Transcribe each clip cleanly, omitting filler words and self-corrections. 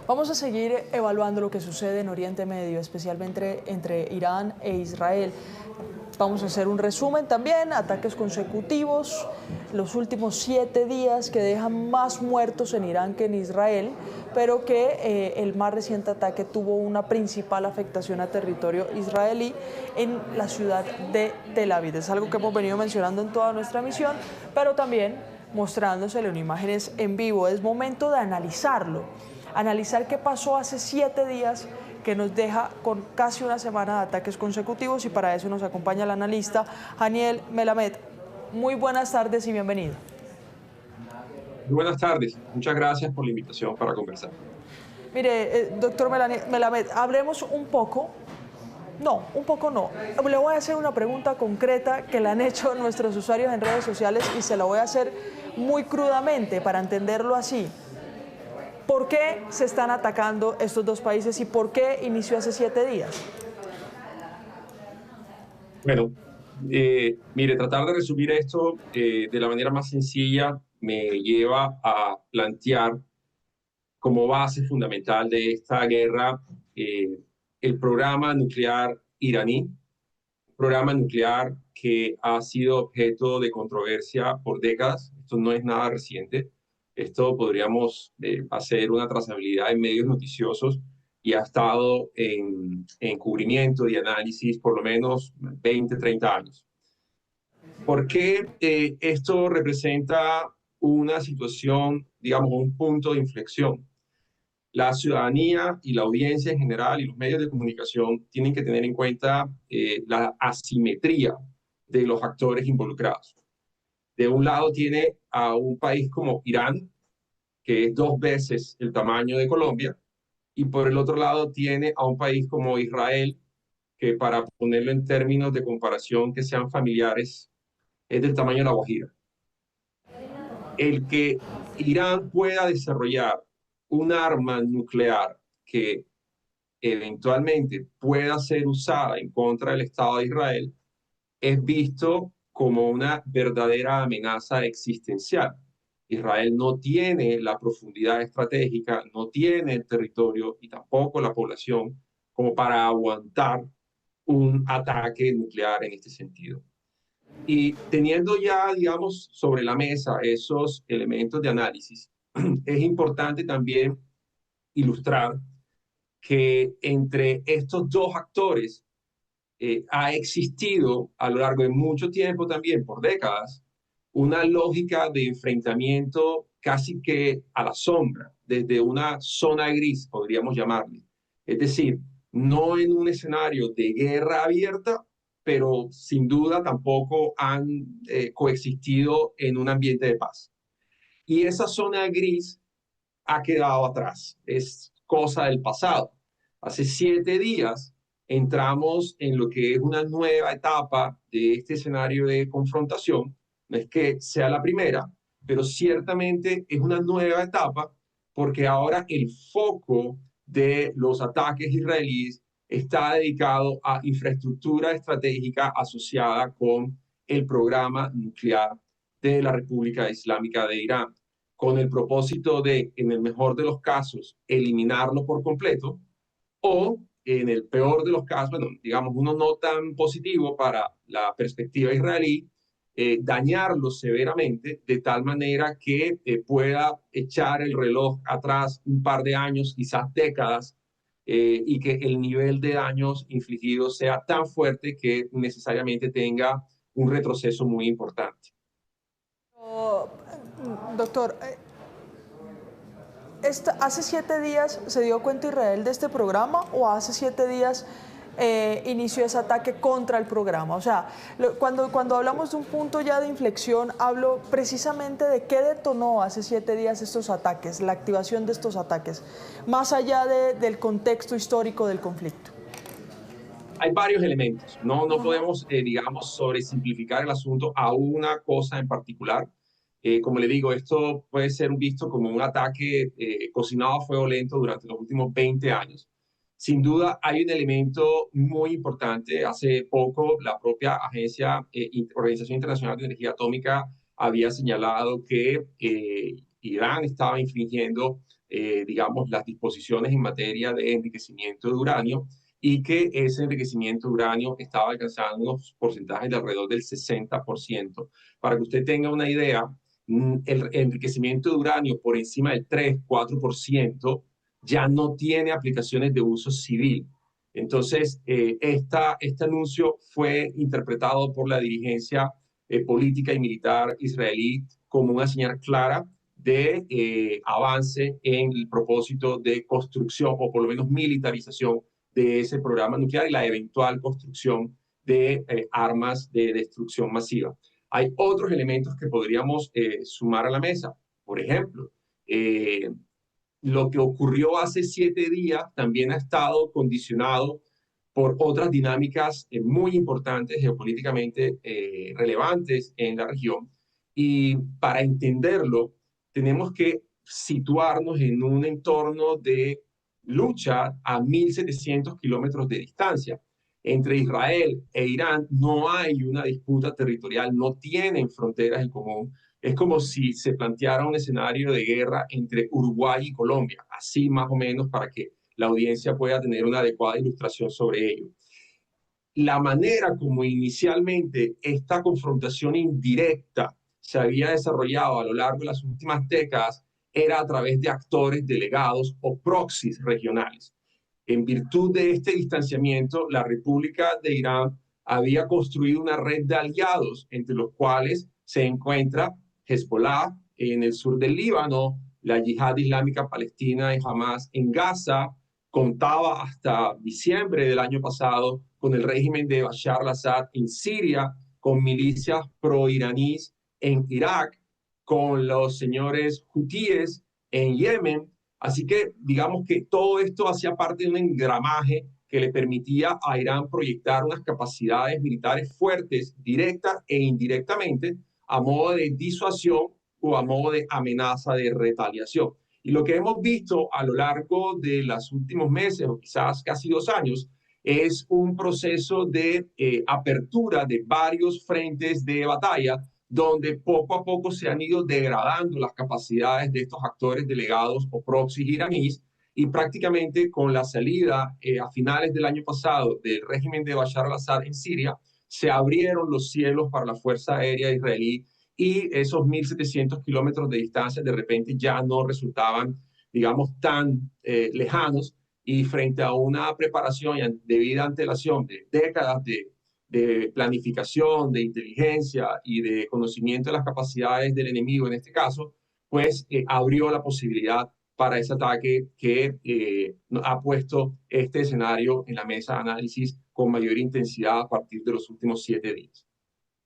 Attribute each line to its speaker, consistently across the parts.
Speaker 1: Vamos a seguir evaluando lo que sucede en Oriente Medio, especialmente entre Irán e Israel. Vamos a hacer un resumen también, ataques consecutivos, los últimos 7 días que dejan más muertos en Irán que en Israel, pero que el más reciente ataque tuvo una principal afectación a territorio israelí en la ciudad de Tel Aviv. Es algo que hemos venido mencionando en toda nuestra misión, pero también mostrándoselo en imágenes en vivo. Es momento de analizar qué pasó hace 7 días que nos deja con casi una semana de ataques consecutivos, y para eso nos acompaña el analista Haniel Melamed. Muy buenas tardes y bienvenido.
Speaker 2: Muy buenas tardes, muchas gracias por la invitación para conversar.
Speaker 1: Mire, doctor Melamed, hablemos un poco. No, un poco no. Le voy a hacer una pregunta concreta que le han hecho nuestros usuarios en redes sociales y se la voy a hacer muy crudamente para entenderlo así. ¿Por qué se están atacando estos dos países y por qué inició hace 7 días?
Speaker 2: Bueno, mire, tratar de resumir esto de la manera más sencilla me lleva a plantear como base fundamental de esta guerra eh, el programa nuclear iraní, programa nuclear que ha sido objeto de controversia por décadas. Esto no es nada reciente. Esto podríamos hacer una trazabilidad en medios noticiosos y ha estado en cubrimiento y análisis por lo menos 20, 30 años. ¿Por qué esto representa una situación, digamos, un punto de inflexión? La ciudadanía y la audiencia en general y los medios de comunicación tienen que tener en cuenta la asimetría de los actores involucrados. De un lado tiene a un país como Irán, que es 2 veces el tamaño de Colombia, y por el otro lado tiene a un país como Israel, que para ponerlo en términos de comparación que sean familiares, es del tamaño de La Guajira. El que Irán pueda desarrollar un arma nuclear que eventualmente pueda ser usada en contra del Estado de Israel es visto como una verdadera amenaza existencial. Israel no tiene la profundidad estratégica, no tiene el territorio y tampoco la población como para aguantar un ataque nuclear en este sentido. Y teniendo ya, digamos, sobre la mesa esos elementos de análisis, es importante también ilustrar que entre estos dos actores ha existido a lo largo de mucho tiempo también, por décadas, una lógica de enfrentamiento casi que a la sombra, desde una zona gris, podríamos llamarle. Es decir, no en un escenario de guerra abierta, pero sin duda tampoco han coexistido en un ambiente de paz. Y esa zona gris ha quedado atrás, es cosa del pasado. Hace 7 días entramos en lo que es una nueva etapa de este escenario de confrontación. No es que sea la primera, pero ciertamente es una nueva etapa porque ahora el foco de los ataques israelíes está dedicado a infraestructura estratégica asociada con el programa nuclear de la República Islámica de Irán, con el propósito de, en el mejor de los casos, eliminarlo por completo, o en el peor de los casos, bueno, digamos uno no tan positivo para la perspectiva israelí, dañarlo severamente de tal manera que pueda echar el reloj atrás un par de años, quizás décadas, y que el nivel de daños infligidos sea tan fuerte que necesariamente tenga un retroceso muy importante.
Speaker 1: Oh, doctor, ¿hace 7 días se dio cuenta Israel de este programa o hace 7 días inició ese ataque contra el programa? O sea, cuando hablamos de un punto ya de inflexión, hablo precisamente de qué detonó hace 7 días estos ataques, la activación de estos ataques, más allá del contexto histórico del conflicto.
Speaker 2: Hay varios elementos. No podemos, digamos, sobresimplificar el asunto a una cosa en particular. Como le digo, esto puede ser visto como un ataque cocinado a fuego lento durante los últimos 20 años. Sin duda, hay un elemento muy importante. Hace poco, la propia Organización Internacional de Energía Atómica había señalado que Irán estaba infringiendo, digamos, las disposiciones en materia de enriquecimiento de uranio y que ese enriquecimiento de uranio estaba alcanzando unos porcentajes de alrededor del 60%. Para que usted tenga una idea, el enriquecimiento de uranio por encima del 3-4% ya no tiene aplicaciones de uso civil. Entonces, este anuncio fue interpretado por la dirigencia política y militar israelí como una señal clara de avance en el propósito de construcción o por lo menos militarización de ese programa nuclear y la eventual construcción de armas de destrucción masiva. Hay otros elementos que podríamos sumar a la mesa. Por ejemplo, lo que ocurrió hace 7 días también ha estado condicionado por otras dinámicas muy importantes, geopolíticamente relevantes en la región. Y para entenderlo, tenemos que situarnos en un entorno de lucha a 1.700 kilómetros de distancia. Entre Israel e Irán no hay una disputa territorial, no tienen fronteras en común. Es como si se planteara un escenario de guerra entre Uruguay y Colombia, así más o menos para que la audiencia pueda tener una adecuada ilustración sobre ello. La manera como inicialmente esta confrontación indirecta se había desarrollado a lo largo de las últimas décadas era a través de actores delegados o proxies regionales. En virtud de este distanciamiento, la República de Irán había construido una red de aliados, entre los cuales se encuentra Hezbollah en el sur del Líbano, la Yihad Islámica Palestina y Hamas en Gaza. Contaba hasta diciembre del año pasado con el régimen de Bashar al-Assad en Siria, con milicias pro-iraníes en Irak, con los señores hutíes en Yemen. Así que digamos que todo esto hacía parte de un engramaje que le permitía a Irán proyectar unas capacidades militares fuertes, directas e indirectamente, a modo de disuasión o a modo de amenaza de retaliación. Y lo que hemos visto a lo largo de los últimos meses, o quizás casi 2 años, es un proceso de apertura de varios frentes de batalla, donde poco a poco se han ido degradando las capacidades de estos actores delegados o proxies iraníes, y prácticamente con la salida a finales del año pasado del régimen de Bashar al-Assad en Siria, se abrieron los cielos para la Fuerza Aérea Israelí y esos 1.700 kilómetros de distancia de repente ya no resultaban, digamos, tan lejanos, y frente a una preparación y debida antelación de décadas de planificación, de inteligencia y de conocimiento de las capacidades del enemigo en este caso, pues abrió la posibilidad para ese ataque que ha puesto este escenario en la mesa de análisis con mayor intensidad a partir de los últimos 7 días.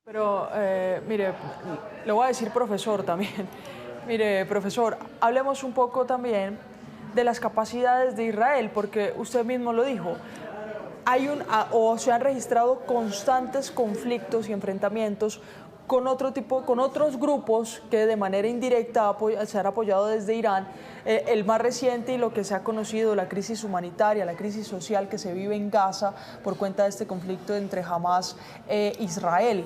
Speaker 1: Pero, mire, le voy a decir profesor también. Mire, profesor, hablemos un poco también de las capacidades de Israel, porque usted mismo lo dijo. Se han registrado constantes conflictos y enfrentamientos con otros grupos que de manera indirecta se han apoyado desde Irán. El más reciente y lo que se ha conocido, la crisis humanitaria, la crisis social que se vive en Gaza por cuenta de este conflicto entre Hamas e Israel.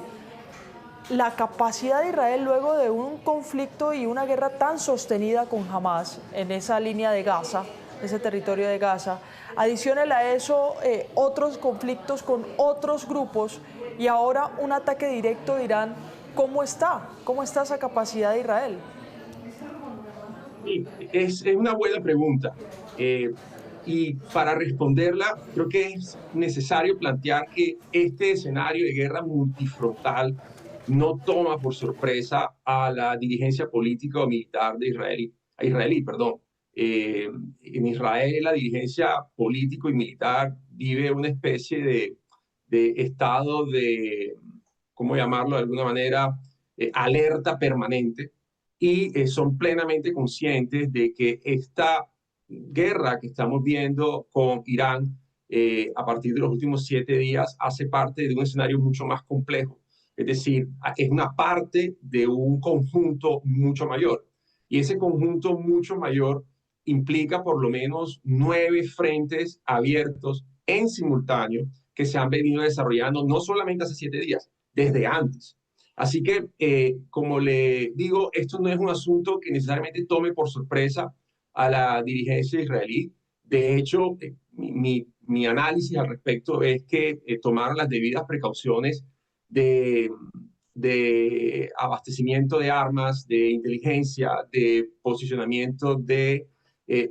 Speaker 1: La capacidad de Israel luego de un conflicto y una guerra tan sostenida con Hamas en esa línea de Gaza, ese territorio de Gaza, adiciónele a eso otros conflictos con otros grupos y ahora un ataque directo de Irán. ¿Cómo está? ¿Cómo está esa capacidad de Israel?
Speaker 2: Sí, es una buena pregunta. Y para responderla, creo que es necesario plantear que este escenario de guerra multifrontal no toma por sorpresa a la dirigencia política o militar de israelí. En Israel, la dirigencia político y militar vive una especie de estado de, ¿cómo llamarlo de alguna manera?, alerta permanente, y son plenamente conscientes de que esta guerra que estamos viendo con Irán a partir de los últimos 7 días hace parte de un escenario mucho más complejo. Es decir, es una parte de un conjunto mucho mayor. Y ese conjunto mucho mayor implica por lo menos 9 frentes abiertos en simultáneo que se han venido desarrollando no solamente hace 7 días, desde antes. Así que, como le digo, esto no es un asunto que necesariamente tome por sorpresa a la dirigencia israelí. De hecho, mi análisis al respecto es que tomaron las debidas precauciones de, de abastecimiento de armas, de inteligencia, de posicionamiento de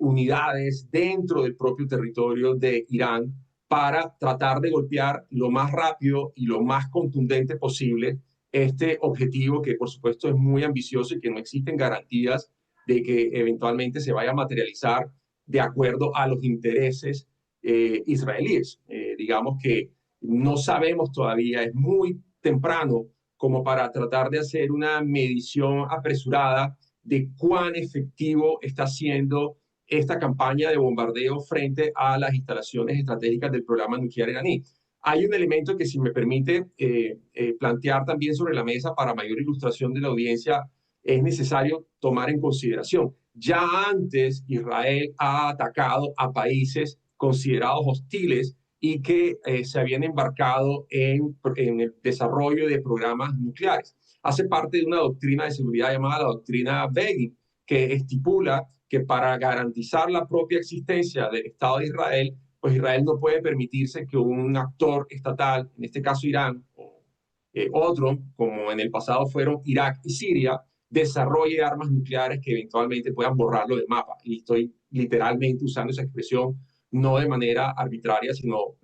Speaker 2: unidades dentro del propio territorio de Irán para tratar de golpear lo más rápido y lo más contundente posible este objetivo que por supuesto es muy ambicioso y que no existen garantías de que eventualmente se vaya a materializar de acuerdo a los intereses israelíes. Digamos que no sabemos todavía, es muy temprano como para tratar de hacer una medición apresurada de cuán efectivo está siendo esta campaña de bombardeo frente a las instalaciones estratégicas del programa nuclear iraní. Hay un elemento que, si me permite plantear también sobre la mesa para mayor ilustración de la audiencia, es necesario tomar en consideración. Ya antes Israel ha atacado a países considerados hostiles y que se habían embarcado en el desarrollo de programas nucleares. Hace parte de una doctrina de seguridad llamada la doctrina Begin, que estipula que para garantizar la propia existencia del Estado de Israel, pues Israel no puede permitirse que un actor estatal, en este caso Irán, o otro, como en el pasado fueron Irak y Siria, desarrolle armas nucleares que eventualmente puedan borrarlo del mapa. Y estoy literalmente usando esa expresión no de manera arbitraria, sino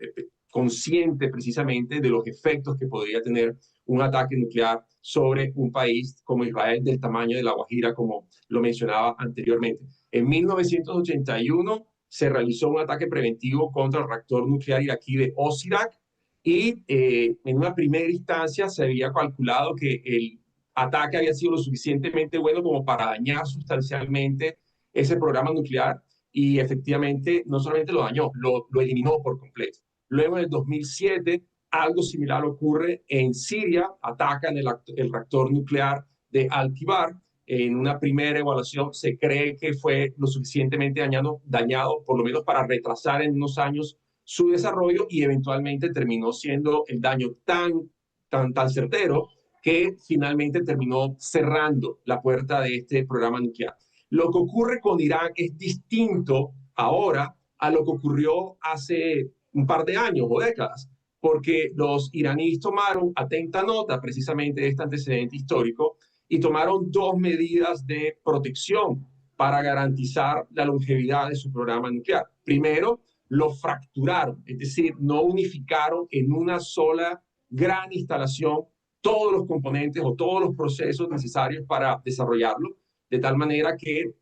Speaker 2: consciente precisamente de los efectos que podría tener un ataque nuclear sobre un país como Israel del tamaño de La Guajira, como lo mencionaba anteriormente. En 1981 se realizó un ataque preventivo contra el reactor nuclear iraquí de Osirak y en una primera instancia se había calculado que el ataque había sido lo suficientemente bueno como para dañar sustancialmente ese programa nuclear y efectivamente no solamente lo dañó, lo eliminó por completo. Luego en el 2007 algo similar ocurre en Siria, atacan el reactor nuclear de Al-Kibar. En una primera evaluación se cree que fue lo suficientemente dañado por lo menos para retrasar en unos años su desarrollo y eventualmente terminó siendo el daño tan certero que finalmente terminó cerrando la puerta de este programa nuclear. Lo que ocurre con Irán es distinto ahora a lo que ocurrió hace un par de años o décadas, porque los iraníes tomaron atenta nota precisamente de este antecedente histórico y tomaron dos medidas de protección para garantizar la longevidad de su programa nuclear. Primero, lo fracturaron, es decir, no unificaron en una sola gran instalación todos los componentes o todos los procesos necesarios para desarrollarlo, de tal manera que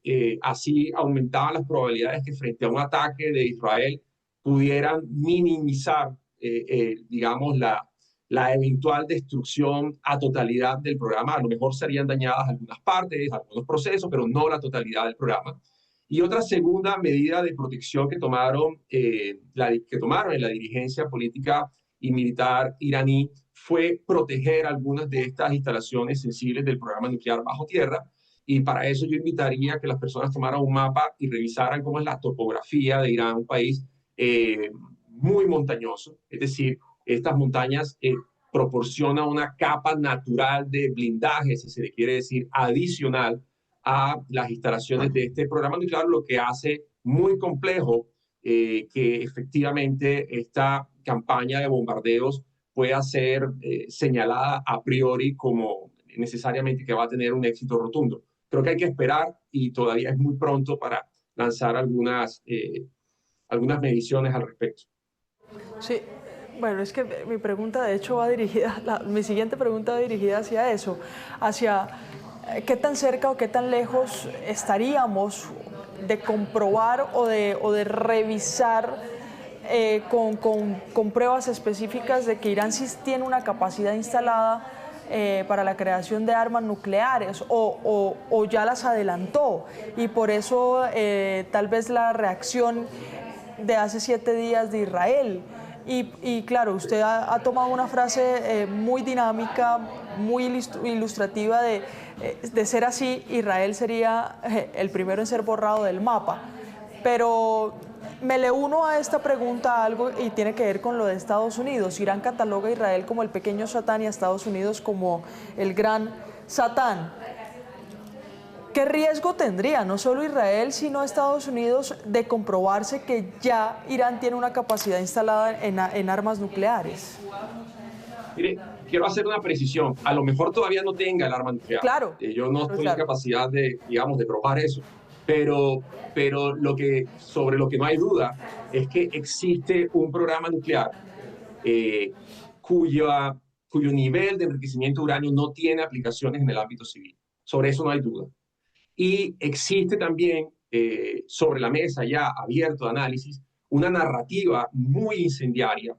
Speaker 2: así aumentaban las probabilidades que frente a un ataque de Israel pudieran minimizar, digamos, la eventual destrucción a totalidad del programa. A lo mejor serían dañadas algunas partes, algunos procesos, pero no la totalidad del programa. Y otra segunda medida de protección que tomaron en la dirigencia política y militar iraní fue proteger algunas de estas instalaciones sensibles del programa nuclear bajo tierra. Y para eso yo invitaría a que las personas tomaran un mapa y revisaran cómo es la topografía de Irán, un país muy montañoso. Es decir, estas montañas proporcionan una capa natural de blindaje, si se le quiere decir, adicional a las instalaciones de este programa nuclear, lo que hace muy complejo que efectivamente esta campaña de bombardeos pueda ser señalada a priori como necesariamente que va a tener un éxito rotundo. Creo que hay que esperar y todavía es muy pronto para lanzar algunas mediciones al respecto.
Speaker 1: Sí, bueno, es que mi pregunta de hecho va dirigida, mi siguiente pregunta va dirigida hacia eso, hacia qué tan cerca o qué tan lejos estaríamos de comprobar o de revisar con pruebas específicas de que Irán sí tiene una capacidad instalada para la creación de armas nucleares o ya las adelantó y por eso tal vez la reacción de hace 7 días de Israel. Y claro, usted ha tomado una frase muy dinámica, muy ilustrativa de ser así, Israel sería el primero en ser borrado del mapa. Pero Me le uno a esta pregunta algo y tiene que ver con lo de Estados Unidos. Irán cataloga a Israel como el pequeño Satán y a Estados Unidos como el gran Satán. ¿Qué riesgo tendría no solo Israel, sino Estados Unidos de comprobarse que ya Irán tiene una capacidad instalada en armas nucleares?
Speaker 2: Mire, quiero hacer una precisión. A lo mejor todavía no tenga el arma nuclear.
Speaker 1: Claro.
Speaker 2: Yo no estoy en
Speaker 1: Claro.
Speaker 2: capacidad de, digamos, de probar eso. Pero sobre lo que no hay duda es que existe un programa nuclear eh, cuyo nivel de enriquecimiento de uranio no tiene aplicaciones en el ámbito civil. Sobre eso no hay duda. Y existe también sobre la mesa ya abierto de análisis una narrativa muy incendiaria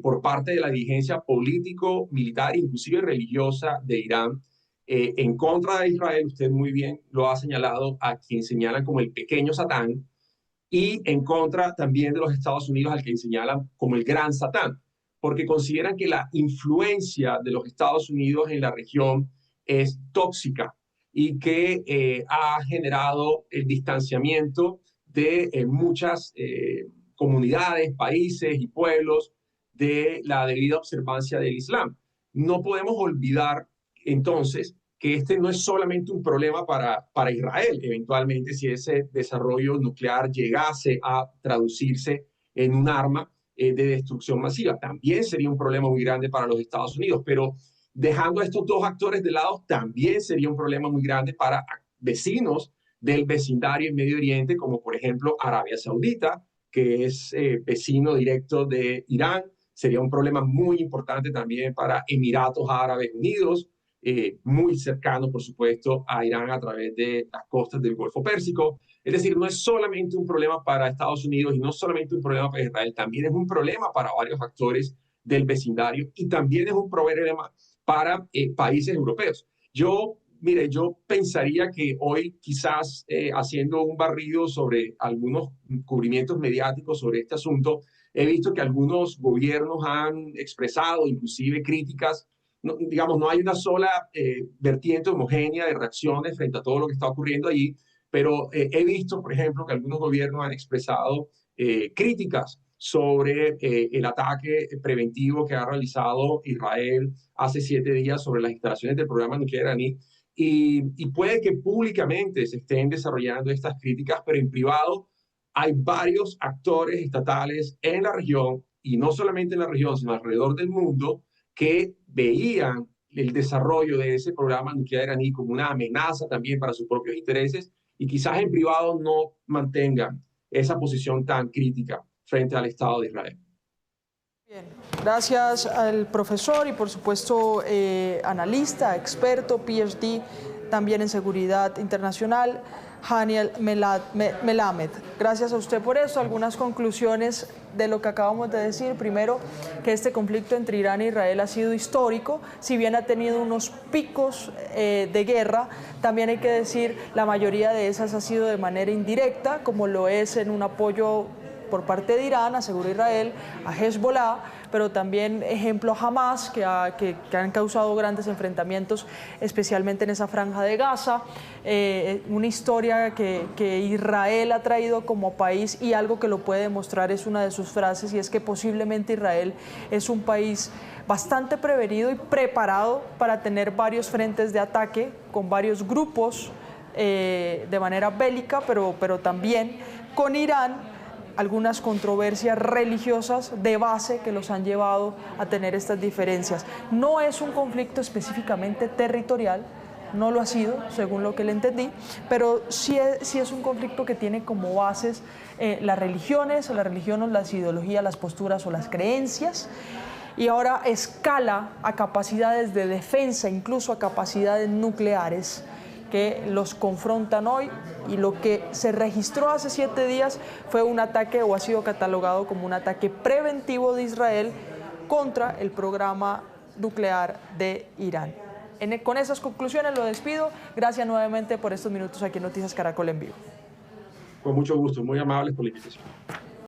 Speaker 2: por parte de la dirigencia político, militar, inclusive religiosa de Irán, en contra de Israel. Usted muy bien lo ha señalado, a quien señalan como el pequeño Satán, y en contra también de los Estados Unidos, al que señalan como el gran Satán, porque consideran que la influencia de los Estados Unidos en la región es tóxica y que ha generado el distanciamiento de muchas comunidades, países y pueblos de la debida observancia del Islam. No podemos olvidar entonces que este no es solamente un problema para Israel, eventualmente si ese desarrollo nuclear llegase a traducirse en un arma de destrucción masiva, también sería un problema muy grande para los Estados Unidos, pero dejando a estos dos actores de lado, también sería un problema muy grande para vecinos del vecindario en Medio Oriente, como por ejemplo Arabia Saudita, que es vecino directo de Irán. Sería un problema muy importante también para Emiratos Árabes Unidos, muy cercano, por supuesto, a Irán a través de las costas del Golfo Pérsico. Es decir, no es solamente un problema para Estados Unidos y no solamente un problema para Israel, también es un problema para varios actores del vecindario y también es un problema para países europeos. Mire, yo pensaría que hoy quizás haciendo un barrido sobre algunos cubrimientos mediáticos sobre este asunto, he visto que algunos gobiernos han expresado inclusive críticas. No, digamos, no hay una sola vertiente homogénea de reacciones frente a todo lo que está ocurriendo allí, pero he visto, por ejemplo, que algunos gobiernos han expresado críticas sobre el ataque preventivo que ha realizado Israel hace 7 días sobre las instalaciones del programa nuclear iraní. Y puede que públicamente se estén desarrollando estas críticas, pero en privado hay varios actores estatales en la región, y no solamente en la región, sino alrededor del mundo, que veían el desarrollo de ese programa nuclear iraní como una amenaza también para sus propios intereses, y quizás en privado no mantengan esa posición tan crítica frente al Estado de Israel.
Speaker 1: Bien, gracias al profesor y por supuesto analista, experto, PhD, también en seguridad internacional, Haniel Melamed. Gracias a usted por eso. Algunas conclusiones de lo que acabamos de decir. Primero, que este conflicto entre Irán e Israel ha sido histórico, si bien ha tenido unos picos de guerra, también hay que decir la mayoría de esas ha sido de manera indirecta, como lo es en un apoyo por parte de Irán, asegura Israel, a Hezbollah, pero también ejemplo Hamas, que han causado grandes enfrentamientos, especialmente en esa franja de Gaza. Una historia que Israel ha traído como país, y algo que lo puede demostrar es una de sus frases, y es que posiblemente Israel es un país bastante prevenido y preparado para tener varios frentes de ataque con varios grupos de manera bélica, pero también con Irán, algunas controversias religiosas de base que los han llevado a tener estas diferencias. No es un conflicto específicamente territorial, no lo ha sido, según lo que le entendí, pero sí es un conflicto que tiene como bases las religiones, las ideologías, las posturas o las creencias, y ahora escala a capacidades de defensa, incluso a capacidades nucleares, que los confrontan hoy, y lo que se registró hace 7 días fue un ataque, o ha sido catalogado como un ataque preventivo de Israel contra el programa nuclear de Irán. Con esas conclusiones lo despido. Gracias nuevamente por estos minutos aquí en Noticias Caracol en Vivo.
Speaker 2: Con mucho gusto, muy amables por la invitación.